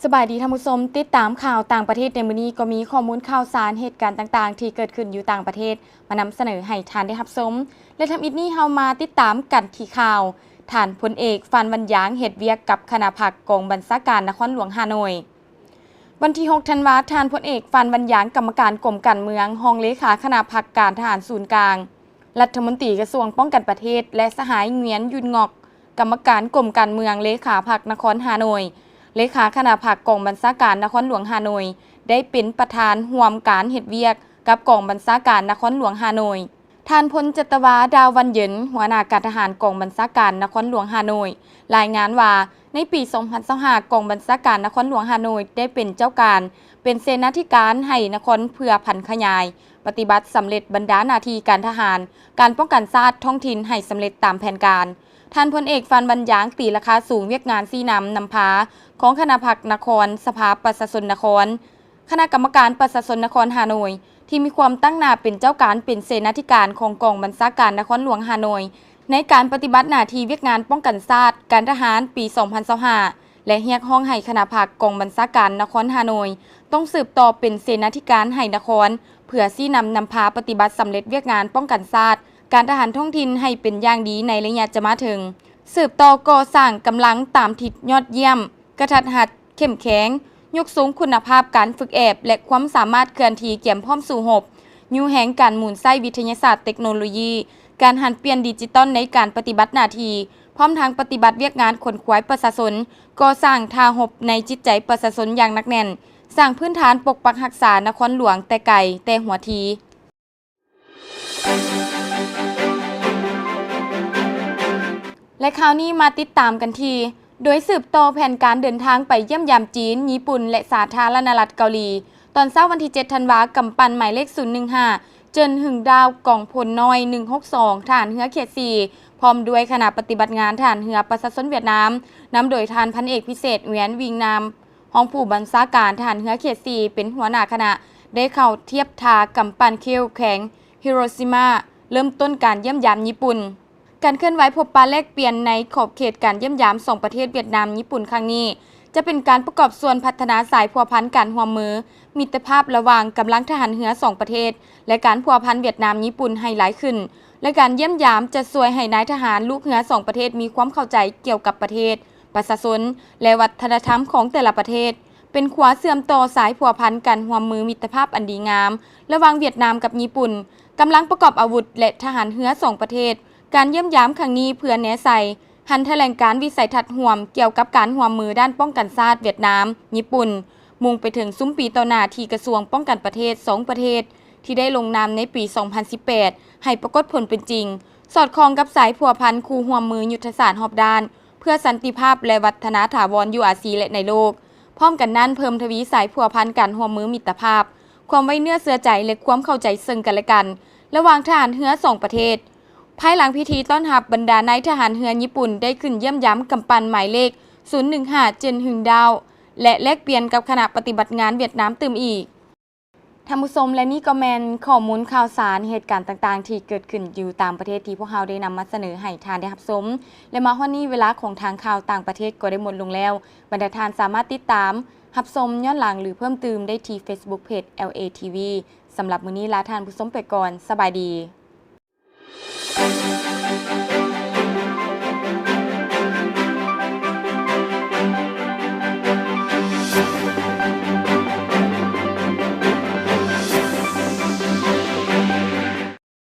สบายดีท่านผู้ชมติดตามข่าวต่างประเทศในมื้อนี้ก็มีข้อมูลข่าวสารเหตุการณ์ต่างๆที่เกิดขึ้นอยู่ต่างประเทศมานำเสนอให้ท่านได้รับชมและทำอีกนี้เฮามาติดตามกันที่ข่าวท่านพลเอกฟันวันหยางเฮ็ดเวียกกับคณะผักกองบัญชาการนครหลวงฮานอยวันที่6ธันวาคมท่านพลเอกฟันวันหยางกรรมการกรมการเมืองรองเลขาคณะผักการทหารศูนย์กลางรัฐมนตรีกระทรวงป้องกันประเทศและสหายเงวียนยุนงอกกรรมการกรมการเมืองเลขาพรรคนครฮานอยเลขาคณะผักกองบัญชาการนครหลวงฮานอยได้เป็นประธานร่วมการเฮ็ดเวียกกับกองบัญชาการนครหลวงฮานอยท่านพลจัตวาดาววันเย็นหัวหน้าการทหารกองบัญชาการนครหลวงฮานอยรายงานว่าในปี 2025 กองบัญชาการนครหลวงฮานอยได้เป็นเจ้าการเป็นเสนาธิการให้นครเพื่อพันขยายปฏิบัติสำเร็จบรรดาหน้าที่การทหารการป้องกันชาติท้องถิ่นให้สำเร็จตามแผนการท่านพลเอกฟันบรรยางตีราคาสูงเวียกงานซีนำพาของคณะผักนครสภาประชาชนนครคณะกรรมการประชาชนนครฮานอยที่มีความตั้งหน้าเป็นเจ้าการเป็นเสนาธิการของกองบัญชาการนครหลวงฮานอยในการปฏิบัติหน้าที่เวียกงานป้องกันชาติการทหารปี 2025และเรียกร้องให้คณะผักกองบัญชาการนครฮานอยต้องสืบต่อเป็นเสนาธิการให้นครเพื่อซี่นำพาปฏิบัติสำเร็จเวียกงานป้องกันชาติการทหารท้องถิ่นให้เป็นอย่างดีในระยะจะมาถึงสืบต่อก่อสร้างกำลังตามทิศยอดเยี่ยมกระทัดหัดเข้มแข็งยกสูงคุณภาพการฝึกแอบและความสามารถเคลื่อนที่เกี่ยมพร้อมสู่หบยูแห่งการหมุนไส้วิทยาศาสตร์เทคโนโลยีการหันเปลี่ยนดิจิตอลในการปฏิบัติหน้าที่พร้อมทางปฏิบัติเวียกงานขนขวายประชาชนก่อสร้างทาหบในจิตใจประชาชนอย่างหนักแน่นสร้างพื้นฐานปกปักรักษานครหลวงแต่ไกลแต่หัวทีและคราวนี้มาติดตามกันทีโดยสืบต่อแผนการเดินทางไปเยี่ยมยามจีนญี่ปุ่นและสาธารณรัฐเกาหลีตอนเช้าวันที่ 7 ธันวาคมกำปั้นหมายเลข 015 เจินหึงดาวกองพลน้อย 162 ฐานเรือเขต 4 พร้อมด้วยคณะปฏิบัติงานฐานเรือประชาชนเวียดนามนำโดยทานพันเอกพิเศษเวียนวิงนามห้องผู้บัญชาการฐานเรือเขต 4 เป็นหัวหน้าคณะได้เข้าเทียบทากำปั้นเคียวแข็งฮิโรชิมาเริ่มต้นการเยี่ยมยามญี่ปุ่นการเคลื่อนไหวพบปะแลกเปลี่ยนในขอบเขตการเยี่ยมยาม2ประเทศเวียดนามญี่ปุ่นครั้งนี้จะเป็นการประกอบส่วนพัฒนาสายพัวพันการร่วมมือมิตรภาพระหว่างกำลังทหารเรือ2ประเทศและการพัวพันเวียดนามญี่ปุ่นให้หลายขึ้นและการเยี่ยมยามจะช่วยให้นายทหารลูกเรือ2ประเทศมีความเข้าใจเกี่ยวกับประเทศประชาชนและวัฒนธรรมของแต่ละประเทศเป็นขวาเสื่อมต่อสายพัวพันการร่วมมือมิตรภาพอันดีงามระหว่างเวียดนามกับญี่ปุ่นกำลังประกอบอาวุธและทหารเรือ2ประเทศการเยี่ยมยามครั้งนี้เพื่อแนะใส่หันแถลงการวิสัยทัศน์ร่วมเกี่ยวกับการร่วมมือด้านป้องกันชาติเวียดนามญี่ปุ่นมุ่งไปถึงซุ้มปีต่อหน้าที่กระทรวงป้องกันประเทศ2ประเทศที่ได้ลงนามในปี 2018 ให้ปรากฏผลเป็นจริงสอดคล้องกับสายพัวพันคู่ร่วมมือยุทธศาสตร์รอบด้านเพื่อสันติภาพและวัฒนถาวรอยู่อาซีและในโลกพร้อมกันนั้นเพิ่มทวีสายพัวพันการร่วมมือมิตรภาพความไว้เนื้อเชื่อใจและความเข้าใจซึ่งกันและกันระหว่างทหารเรือ2ประเทศภายหลังพิธีต้อนรับบรรดานายทหารเรือญี่ปุ่นได้ขึ้นเยี่ยมย้ำกำปั้นหมายเลข 015 เจินหึงดาวและแลกเปลี่ยนกับคณะปฏิบัติงานเวียดนามตื่มอีกท่านผู้ชมและนี่ก็แมนข้อมูลข่าวสารเหตุการณ์ต่างๆที่เกิดขึ้นอยู่ตามประเทศที่พวกเราได้นำมาเสนอให้ทานได้รับชมและมาวันนี้เวลาของทางข่าวต่างประเทศก็ได้หมดลงแล้วบรรดาทานสามารถติดตามรับชมย้อนหลังหรือเพิ่มเติมได้ที่ Facebook Page LATV สำหรับมื้อนี้ลาท่านผู้ชมไปก่อนสบายดี